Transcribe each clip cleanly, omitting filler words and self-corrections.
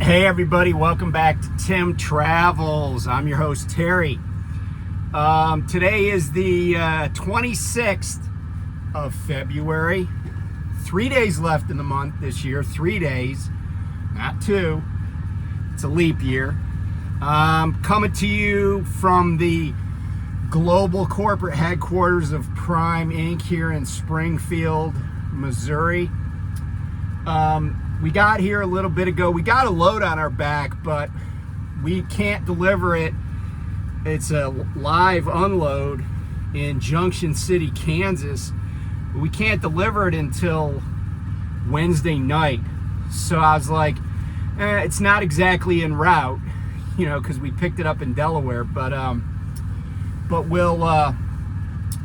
Hey everybody, welcome back to Tim Travels. I'm your host Terry. Today is the 26th of February. 3 days left in the month this year. 3 days, not 2. It's a leap year. Coming to you from the global corporate headquarters of Prime Inc. here in Springfield, Missouri. We got here a little bit ago. We got a load on our back, but we can't deliver it. It's a live unload in Junction City, Kansas. We can't deliver it until Wednesday night. So I was like, it's not exactly en route, because we picked it up in Delaware, but we're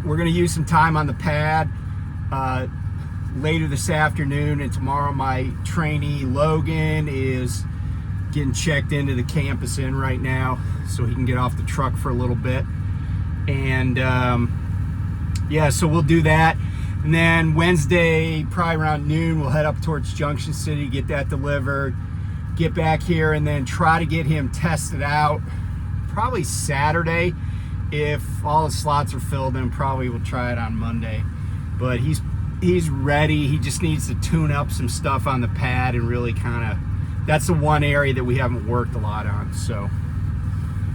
going to use some time on the pad later this afternoon, and tomorrow my trainee Logan is getting checked into the campus inn right now so he can get off the truck for a little bit. And so we'll do that, and then Wednesday probably around noon we'll head up towards Junction City, get that delivered, get back here, and then try to get him tested out probably Saturday. If all the slots are filled, then probably we'll try it on Monday. But he's ready. He just needs to tune up some stuff on the pad and really that's the one area that we haven't worked a lot on. So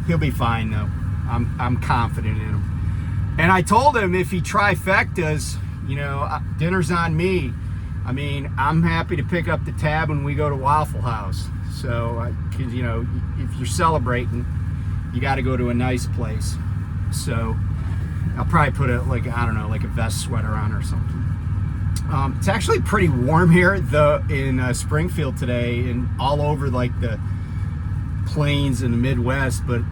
he'll be fine though. I'm confident in him. And I told him if he trifectas, dinner's on me. I mean, I'm happy to pick up the tab when we go to Waffle House. So, because, if you're celebrating, you got to go to a nice place. So I'll probably put a vest sweater on or something. It's actually pretty warm here in Springfield today, and all over the plains in the Midwest, but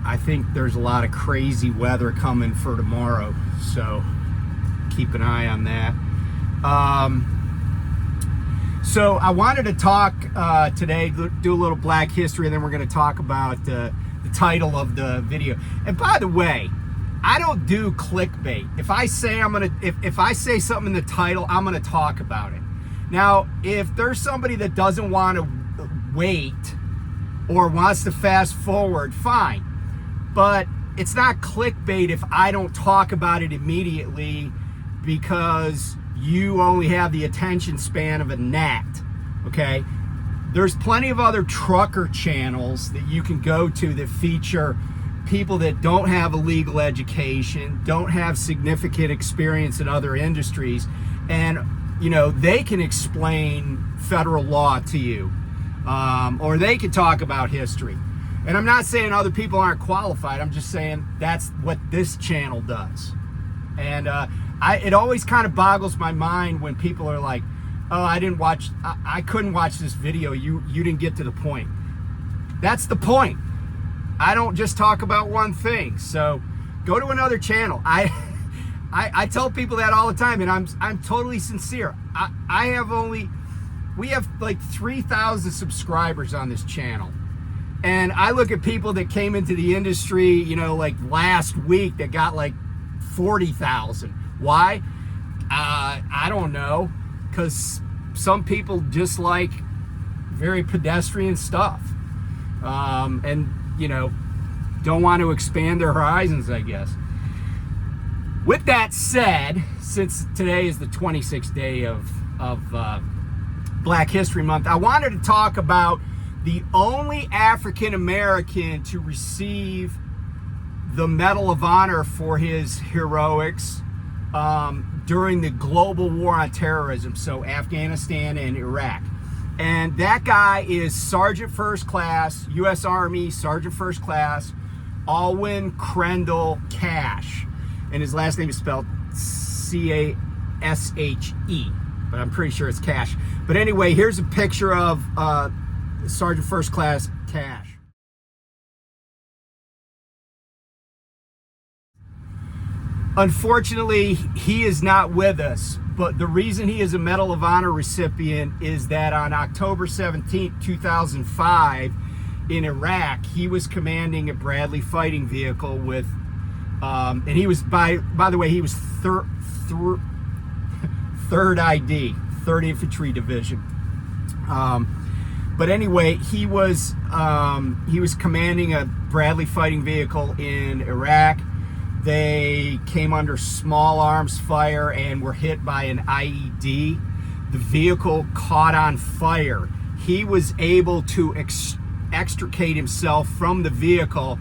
I think there's a lot of crazy weather coming for tomorrow, so keep an eye on that. So I wanted to talk today, do a little Black history, and then we're going to talk about the title of the video. And by the way, I don't do clickbait. If I say if I say something in the title, I'm gonna talk about it. Now, if there's somebody that doesn't want to wait or wants to fast forward, fine. But it's not clickbait if I don't talk about it immediately, because you only have the attention span of a gnat, okay? There's plenty of other trucker channels that you can go to that feature people that don't have a legal education, don't have significant experience in other industries, and they can explain federal law to you, or they can talk about history. And I'm not saying other people aren't qualified. I'm just saying that's what this channel does. And it always kind of boggles my mind when people are like, oh, I couldn't watch this video, you didn't get to the point. That's the point. I don't just talk about one thing. So go to another channel. I tell people that all the time, and I'm totally sincere. We have like 3,000 subscribers on this channel. And I look at people that came into the industry, like last week, that got like 40,000. Why? I don't know. Because some people just like very pedestrian stuff. And don't want to expand their horizons, I guess. With that said, since today is the 26th day of Black History Month, I wanted to talk about the only African American to receive the Medal of Honor for his heroics during the global war on terrorism, so Afghanistan and Iraq. And that guy is Sergeant First Class, U.S. Army Sergeant First Class, Alwyn Crendell Cash. And his last name is spelled C-A-S-H-E, but I'm pretty sure it's Cash. But anyway, here's a picture of Sergeant First Class Cash. Unfortunately, he is not with us, but the reason he is a Medal of Honor recipient is that on October 17, 2005, in Iraq, he was commanding a Bradley fighting vehicle with, and he was, by the way, he was third ID, 3rd Infantry Division. But anyway, he was commanding a Bradley fighting vehicle in Iraq. They came under small arms fire and were hit by an IED. The vehicle caught on fire. He was able to extricate himself from the vehicle,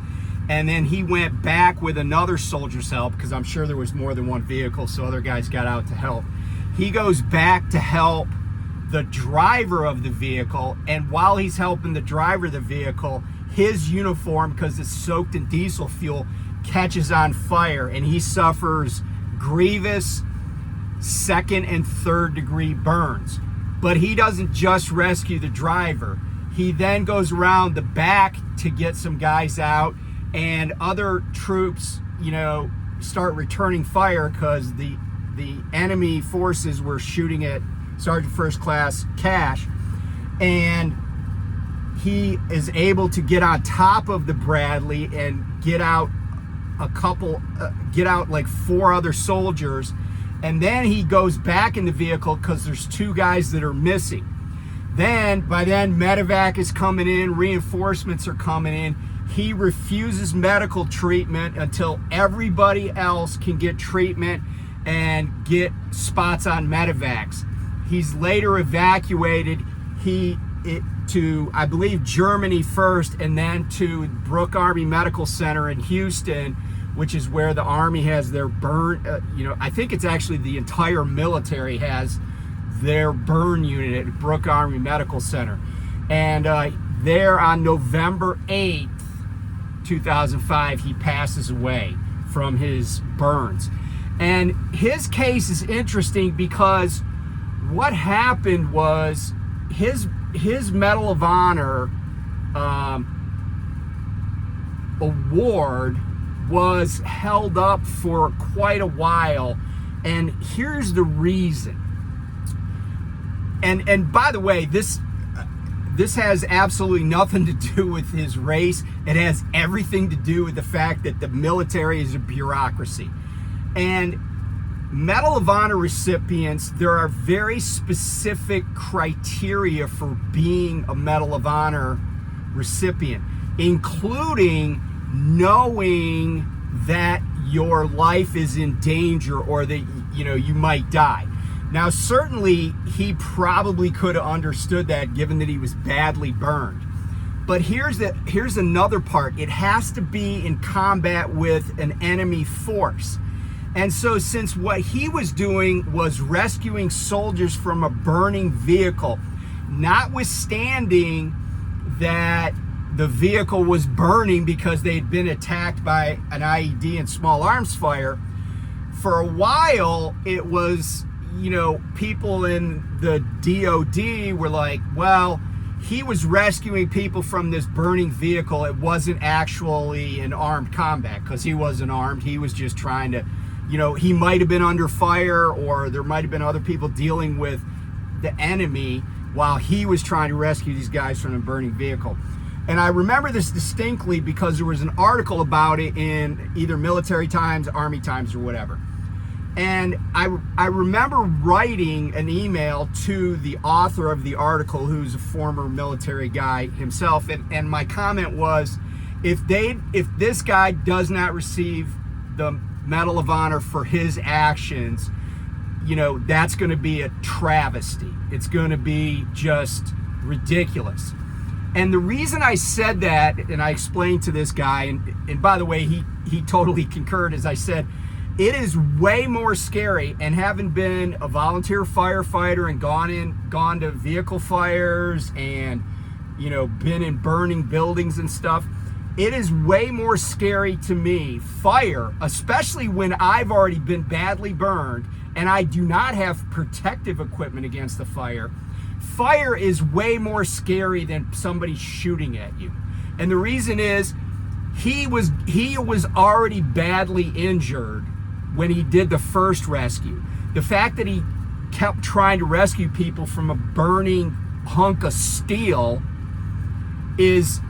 and then he went back with another soldier's help, because I'm sure there was more than one vehicle, so other guys got out to help. He goes back to help the driver of the vehicle, and while he's helping the driver of the vehicle, his uniform, because it's soaked in diesel fuel, catches on fire, and he suffers grievous second and third degree burns. But he doesn't just rescue the driver. He then goes around the back to get some guys out, and other troops, start returning fire because the enemy forces were shooting at Sergeant First Class Cash, and he is able to get on top of the Bradley and get out like 4 other soldiers, and then he goes back in the vehicle because there's 2 guys that are missing. By then medevac is coming in, reinforcements are coming in. He refuses medical treatment until everybody else can get treatment and get spots on medevacs. He's later evacuated to, I believe, Germany first, and then to Brooke Army Medical Center in Houston, which is where the Army has their burn, I think it's actually the entire military has their burn unit at Brooke Army Medical Center. And there on November 8th, 2005, he passes away from his burns. And his case is interesting because what happened was his Medal of Honor award was held up for quite a while, and here's the reason. And by the way, this has absolutely nothing to do with his race. It has everything to do with the fact that the military is a bureaucracy. And Medal of Honor recipients, there are very specific criteria for being a Medal of Honor recipient, including knowing that your life is in danger or that you might die. Now, certainly he probably could have understood that, given that he was badly burned. But here's another part. It has to be in combat with an enemy force. And so since what he was doing was rescuing soldiers from a burning vehicle, notwithstanding that the vehicle was burning because they'd been attacked by an IED and small arms fire, for a while it was, people in the DOD were like, well, he was rescuing people from this burning vehicle. It wasn't actually an armed combat, because he wasn't armed. He was just trying to, he might have been under fire, or there might have been other people dealing with the enemy while he was trying to rescue these guys from a burning vehicle. And I remember this distinctly because there was an article about it in either Military Times, Army Times, or whatever. And I remember writing an email to the author of the article, who's a former military guy himself, and my comment was, if this guy does not receive the Medal of Honor for his actions, that's going to be a travesty. It's going to be just ridiculous. And the reason I said that, and I explained to this guy, and by the way, he totally concurred, as I said, it is way more scary, and having been a volunteer firefighter and gone to vehicle fires and, been in burning buildings and stuff, it is way more scary to me, fire, especially when I've already been badly burned and I do not have protective equipment against the fire. Fire is way more scary than somebody shooting at you. And the reason is, he was already badly injured when he did the first rescue. The fact that he kept trying to rescue people from a burning hunk of steel is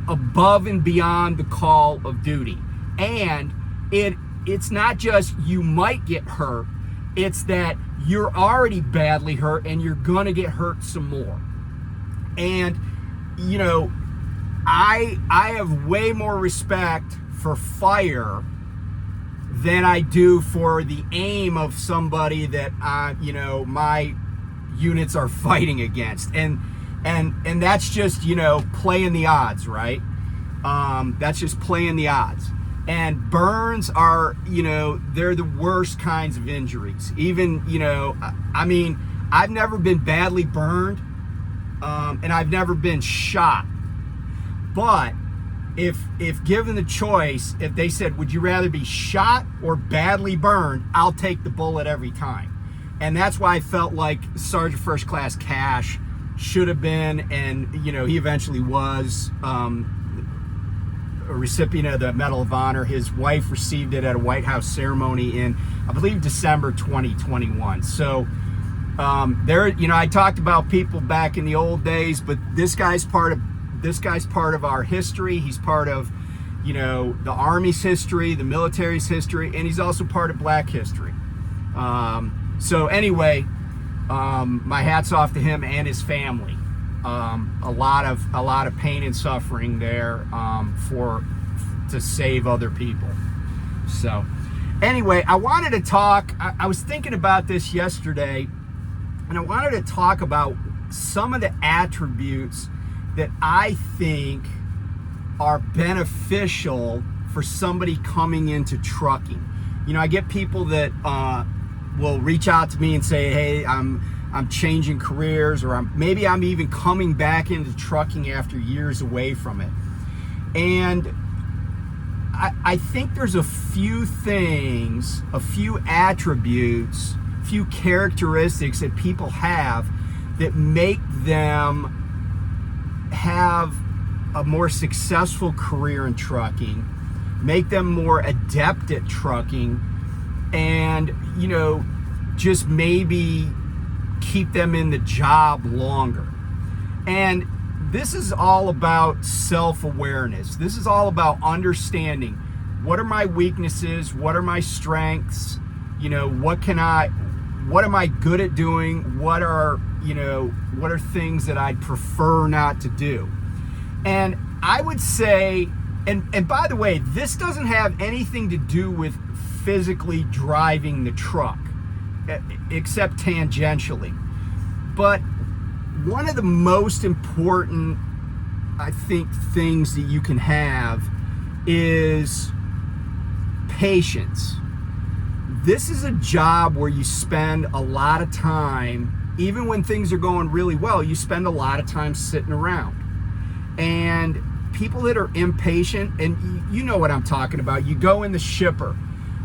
above and beyond the call of duty. And it's not just you might get hurt, it's that you're already badly hurt and you're gonna get hurt some more. And, you know, I have way more respect for fire than I do for the aim of somebody that, you know, my units are fighting against. And that's just, you know, playing the odds, right? That's just playing the odds. And burns are, you know, they're the worst kinds of injuries. Even, you know, I mean, I've never been badly burned, and I've never been shot. But if given the choice, if they said, would you rather be shot or badly burned, I'll take the bullet every time. And that's why I felt like Sergeant First Class Cash should have been, and, you know, he eventually was, a recipient of the Medal of Honor. His wife received it at a White House ceremony in, I believe, December 2021. So there, you know, I talked about people back in the old days, but this guy's part of our history. He's part of, you know, the Army's history, the military's history, and he's also part of Black history. So anyway, my hat's off to him and his family. A lot of pain and suffering there to save other people. So anyway, I wanted to talk, I was thinking about this yesterday, and I wanted to talk about some of the attributes that I think are beneficial for somebody coming into trucking. You know, I get people that will reach out to me and say, hey, I'm changing careers, or maybe I'm even coming back into trucking after years away from it. And I think there's a few things, a few attributes, a few characteristics that people have that make them have a more successful career in trucking, make them more adept at trucking, and, you know, just maybe keep them in the job longer. And this is all about self-awareness. This is all about understanding, what are my weaknesses, what are my strengths, you know, what am I good at doing, what are things that I'd prefer not to do. And I would say, and by the way, this doesn't have anything to do with physically driving the truck, except tangentially. But one of the most important, I think, things that you can have is patience. This is a job where you spend a lot of time, even when things are going really well, you spend a lot of time sitting around. And people that are impatient, and you know what I'm talking about, you go in the shipper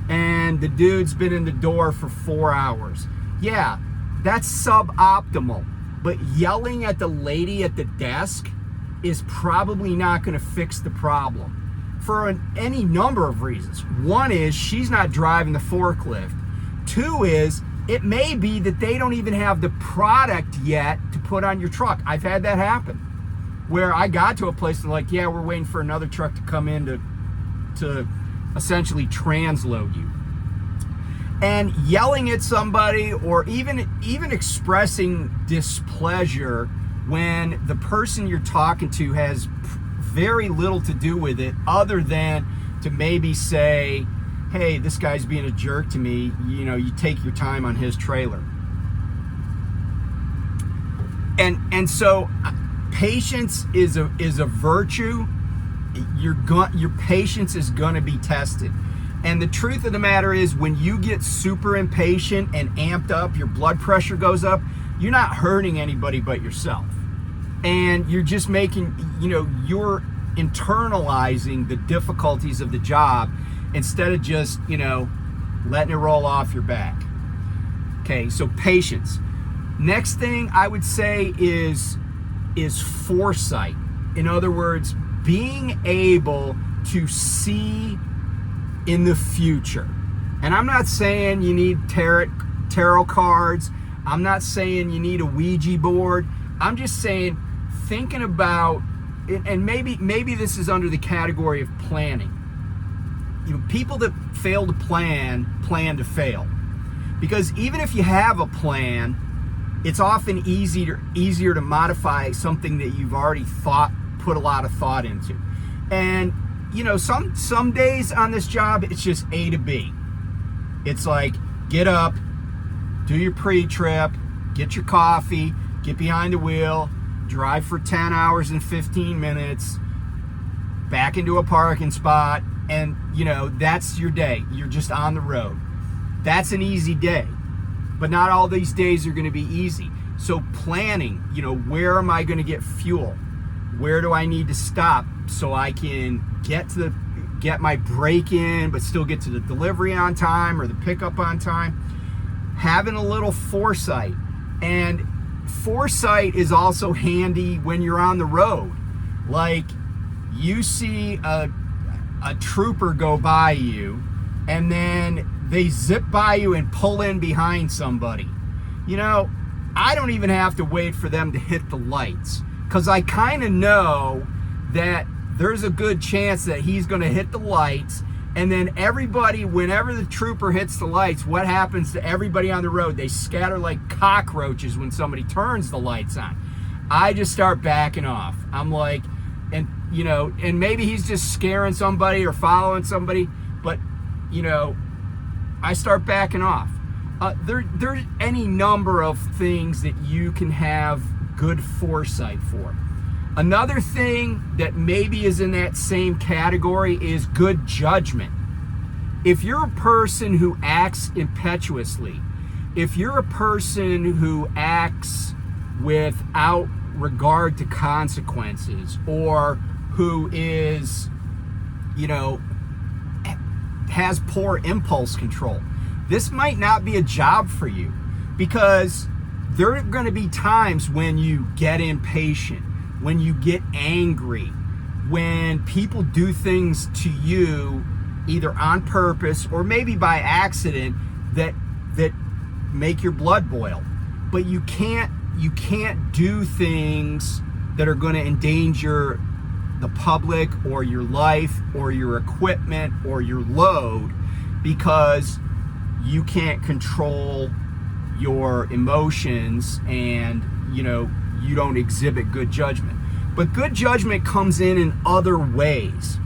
and the dude's been in the door for 4 hours. Yeah, that's suboptimal, but yelling at the lady at the desk is probably not going to fix the problem for any number of reasons. One is she's not driving the forklift. Two is it may be that they don't even have the product yet to put on your truck. I've had that happen, where I got to a place and like, yeah, we're waiting for another truck to come in to essentially transload you. And yelling at somebody, or even expressing displeasure when the person you're talking to has very little to do with it, other than to maybe say, hey, this guy's being a jerk to me, you know, you take your time on his trailer. And so patience is a virtue. Your patience is going to be tested. And the truth of the matter is, when you get super impatient and amped up, your blood pressure goes up, you're not hurting anybody but yourself. And you're just making, you know, you're internalizing the difficulties of the job instead of just, you know, letting it roll off your back. Okay, so patience. Next thing I would say is foresight. In other words, being able to see in the future. And I'm not saying you need tarot cards. I'm not saying you need a Ouija board. I'm just saying, thinking about, and maybe this is under the category of planning. You know, people that fail to plan to fail. Because even if you have a plan, it's often easier to modify something that you've already put a lot of thought into. And some days on this job, it's just A to B. It's like, get up, do your pre-trip, get your coffee, get behind the wheel, drive for 10 hours and 15 minutes, back into a parking spot, and that's your day. You're just on the road. That's an easy day. But not all these days are going to be easy. So planning, where am I going to get fuel? Where do I need to stop so I can get my break in, but still get to the delivery on time or the pickup on time? Having a little foresight. And foresight is also handy when you're on the road. Like, you see a trooper go by you, and then they zip by you and pull in behind somebody. I don't even have to wait for them to hit the lights, because I kind of know that there's a good chance that he's going to hit the lights, and then everybody, whenever the trooper hits the lights, what happens to everybody on the road? They scatter like cockroaches when somebody turns the lights on. I just start backing off. I'm like, and maybe he's just scaring somebody or following somebody, but I start backing off. There's any number of things that you can have good foresight for. Another thing that maybe is in that same category is good judgment. If you're a person who acts impetuously, if you're a person who acts without regard to consequences, or who is, has poor impulse control, this might not be a job for you, because there are going to be times when you get impatient, when you get angry, when people do things to you either on purpose or maybe by accident that make your blood boil. But you can't do things that are going to endanger the public or your life or your equipment or your load, because you can't control your emotions, and you don't exhibit good judgment. But good judgment comes in other ways.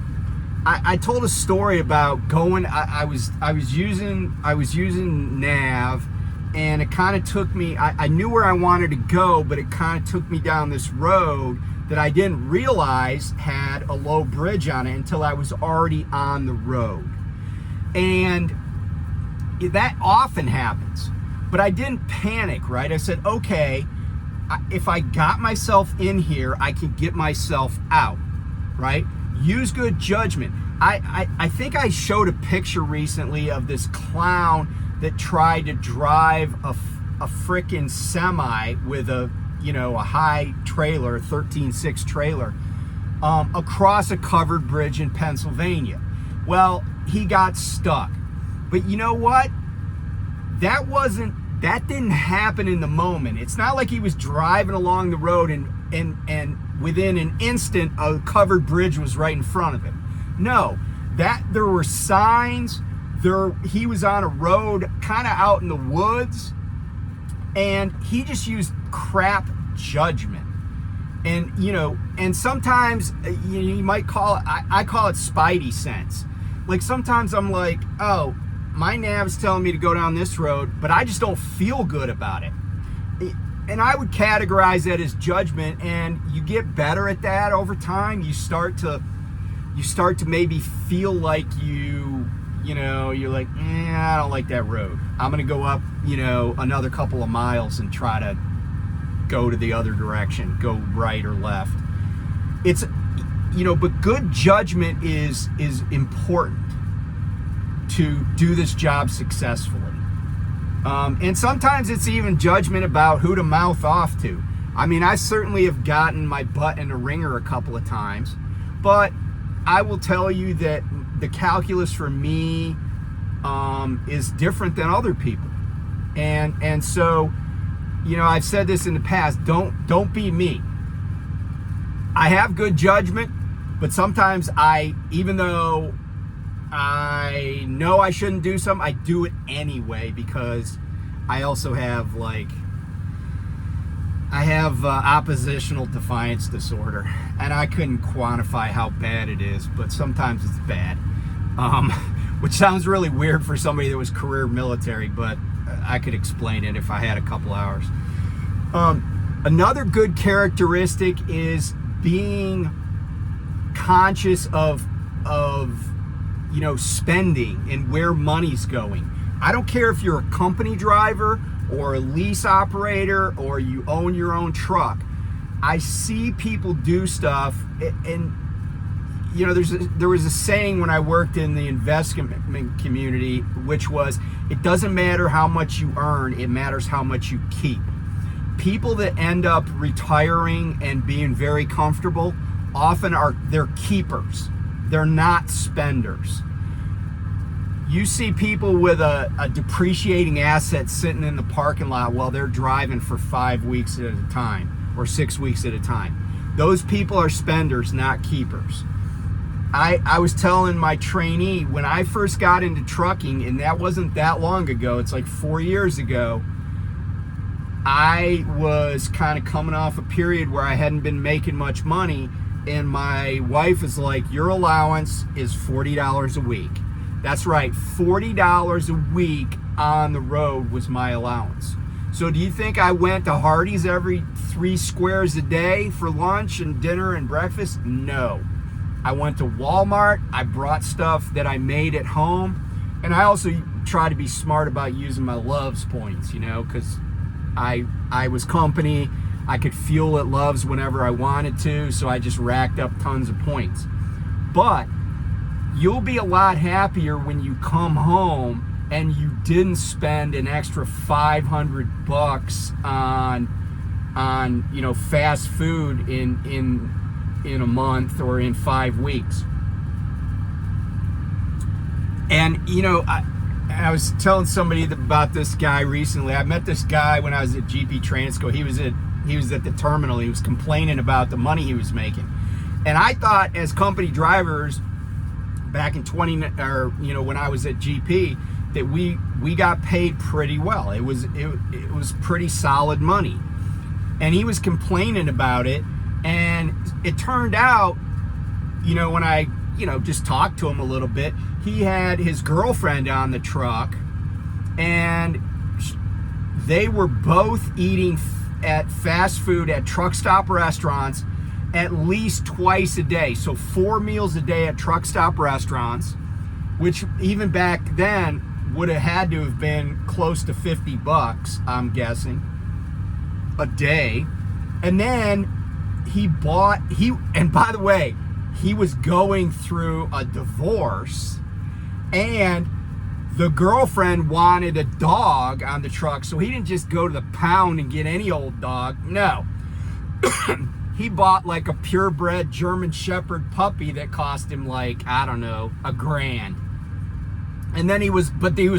I told a story about going. I was using Nav, and it kind of took me. I knew where I wanted to go, but it kind of took me down this road that I didn't realize had a low bridge on it until I was already on the road, and that often happens. But I didn't panic, right? I said, okay, if I got myself in here, I can get myself out, right? Use good judgment. I think I showed a picture recently of this clown that tried to drive a frickin' semi with a high trailer, 13.6 trailer, across a covered bridge in Pennsylvania. Well, he got stuck. But you know what? That didn't happen in the moment. It's not like he was driving along the road and within an instant a covered bridge was right in front of him. No, there were signs. He was on a road kind of out in the woods, and he just used crap judgment. And and sometimes you might call it, I call it spidey sense. Like, sometimes I'm like, oh, my nav's telling me to go down this road, but I just don't feel good about it. And I would categorize that as judgment, and you get better at that over time. You start to maybe feel like you're like, I don't like that road. I'm gonna go up, another couple of miles and try to go to the other direction, go right or left. It's, but good judgment is important to do this job successfully. And sometimes it's even judgment about who to mouth off to. I mean, I certainly have gotten my butt in a ringer a couple of times, but I will tell you that the calculus for me is different than other people. And so, I've said this in the past, don't be me. I have good judgment, but sometimes even though I know I shouldn't do something, I do it anyway, because I also have, like, I have oppositional defiance disorder, and I couldn't quantify how bad it is, but sometimes it's bad. Which sounds really weird for somebody that was career military, but I could explain it if I had a couple hours. Another good characteristic is being conscious of spending and where money's going. I don't care if you're a company driver or a lease operator or you own your own truck. I see people do stuff, and there was a saying when I worked in the investment community, which was, it doesn't matter how much you earn, it matters how much you keep. People that end up retiring and being very comfortable often they're keepers. They're not spenders. You see people with a depreciating asset sitting in the parking lot while they're driving for 5 weeks at a time or 6 weeks at a time. Those people are spenders, not keepers. I was telling my trainee when I first got into trucking, and that wasn't that long ago, it's like 4 years ago, I was kind of coming off a period where I hadn't been making much money, and my wife is like, your allowance is $40 a week. That's right, $40 a week on the road was my allowance. So do you think I went to Hardee's every 3 squares a day for lunch and dinner and breakfast? No. I went to Walmart, I brought stuff that I made at home, and I also try to be smart about using my Love's points, because I was company, I could fuel at Love's whenever I wanted to, so I just racked up tons of points. But you'll be a lot happier when you come home and you didn't spend an extra $500 on fast food in a month or in 5 weeks. And I was telling somebody about this guy recently. I met this guy when I was at GP Transco. He was at the terminal. He was complaining about the money he was making, and I thought, as company drivers back in when I was at GP, that we got paid pretty well. It was pretty solid money, and he was complaining about it. And it turned out, when I just talked to him a little bit, he had his girlfriend on the truck, and they were both eating at fast food at truck stop restaurants at least twice a day. So 4 meals a day at truck stop restaurants, which even back then would have had to have been close to $50, I'm guessing, a day. And then and by the way, he was going through a divorce, and the girlfriend wanted a dog on the truck, so he didn't just go to the pound and get any old dog. No. He bought like a purebred German Shepherd puppy that cost him like, I don't know, $1,000. And then he was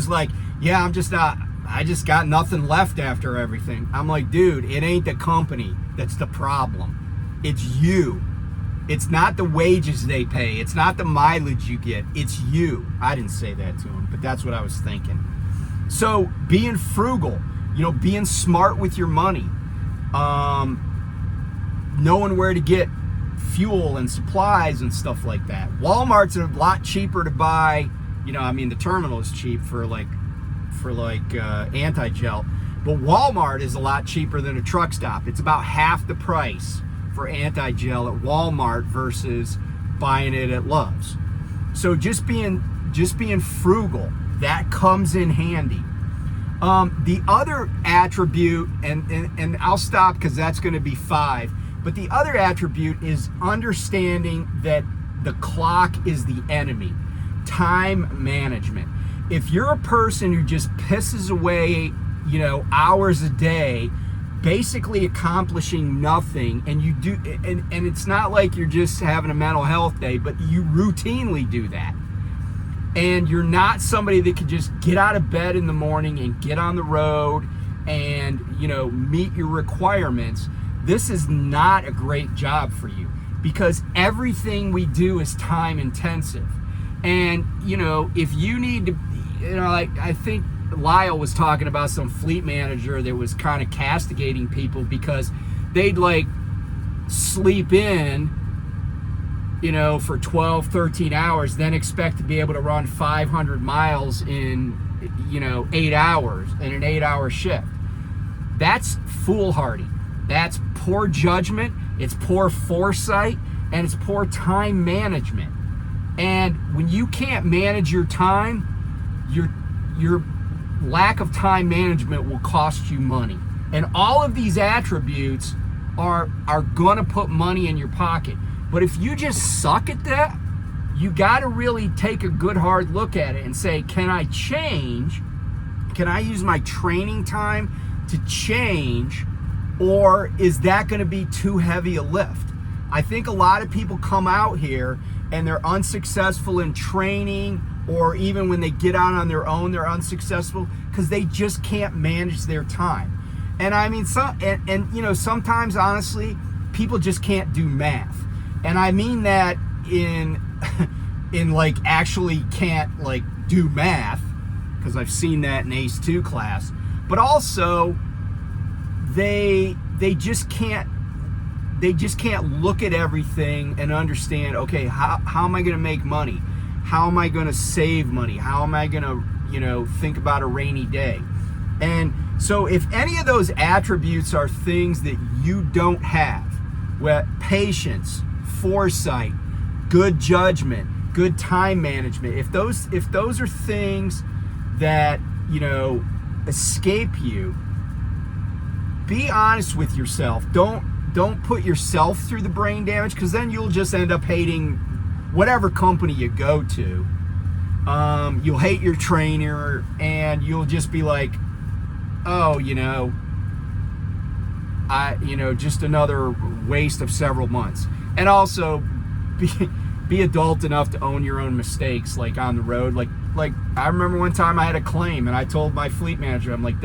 like, yeah, I just got nothing left after everything. I'm like, dude, it ain't the company that's the problem. It's you. It's not the wages they pay. It's not the mileage you get. It's you. I didn't say that to him, but that's what I was thinking. So being frugal, being smart with your money, knowing where to get fuel and supplies and stuff like that. Walmart's a lot cheaper to buy. The terminal is cheap for anti-gel, but Walmart is a lot cheaper than a truck stop. It's about half the price for anti-gel at Walmart versus buying it at Love's. So just being frugal, that comes in handy. The other attribute, and I'll stop because that's going to be 5, but the other attribute is understanding that the clock is the enemy. Time management. If you're a person who just pisses away, hours a day, basically accomplishing nothing, and you do, and it's not like you're just having a mental health day, but you routinely do that, and you're not somebody that can just get out of bed in the morning and get on the road and meet your requirements, this is not a great job for you, because everything we do is time intensive. And if you need to, I think Lyle was talking about some fleet manager that was kind of castigating people because they'd like sleep in, you know, for 12, 13 hours, then expect to be able to run 500 miles in, you know, 8 hours in an 8-hour shift. That's foolhardy. That's poor judgment, it's poor foresight, and it's poor time management. And when you can't manage your time, your lack of time management will cost you money. And all of these attributes are gonna put money in your pocket. But if you just suck at that, you gotta really take a good hard look at it and say, can I change? Can I use my training time to change? Or is that gonna be too heavy a lift? I think a lot of people come out here and they're unsuccessful in training, or even when they get out on their own, they're unsuccessful because they just can't manage their time. And I mean, and you know, sometimes honestly, people just can't do math. And I mean that in like actually can't like do math, because I've seen that in ACE 2 class, but also they just can't look at everything and understand, okay, how am I going to make money? How am I going to save money? How am I going to, you know, think about a rainy day? And so if any of those attributes are things that you don't have, well, patience, foresight, good judgment, good time management, if those are things that, you know, escape you, be honest with yourself. Don't put yourself through the brain damage, because then you'll just end up hating whatever company you go to. You'll hate your trainer, and you'll just be like, oh, you know, just another waste of several months. And also be adult enough to own your own mistakes, like on the road. Like I remember one time I had a claim, and I told my fleet manager, I'm like,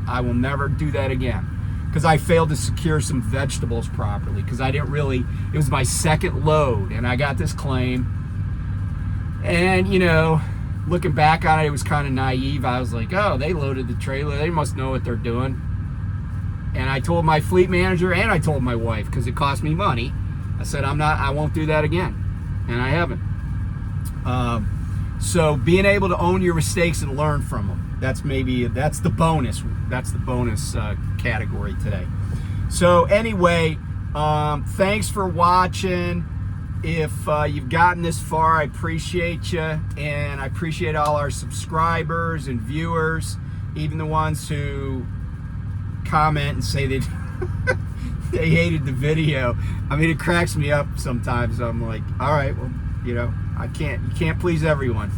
I will never do that again, because I failed to secure some vegetables properly, because I didn't really, it was my second load, and I got this claim. And, you know, looking back on it, it was kind of naive. I was like, oh, they loaded the trailer, they must know what they're doing. And I told my fleet manager, and I told my wife, because it cost me money. I said, I won't do that again. And I haven't. So being able to own your mistakes and learn from them, that's the bonus. That's the bonus category today. So anyway, thanks for watching. If you've gotten this far, I appreciate you, and I appreciate all our subscribers and viewers, even the ones who comment and say that they hated the video. I mean, it cracks me up sometimes. I'm like, all right, well, you know, you can't please everyone.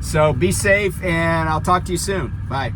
So be safe, and I'll talk to you soon. Bye.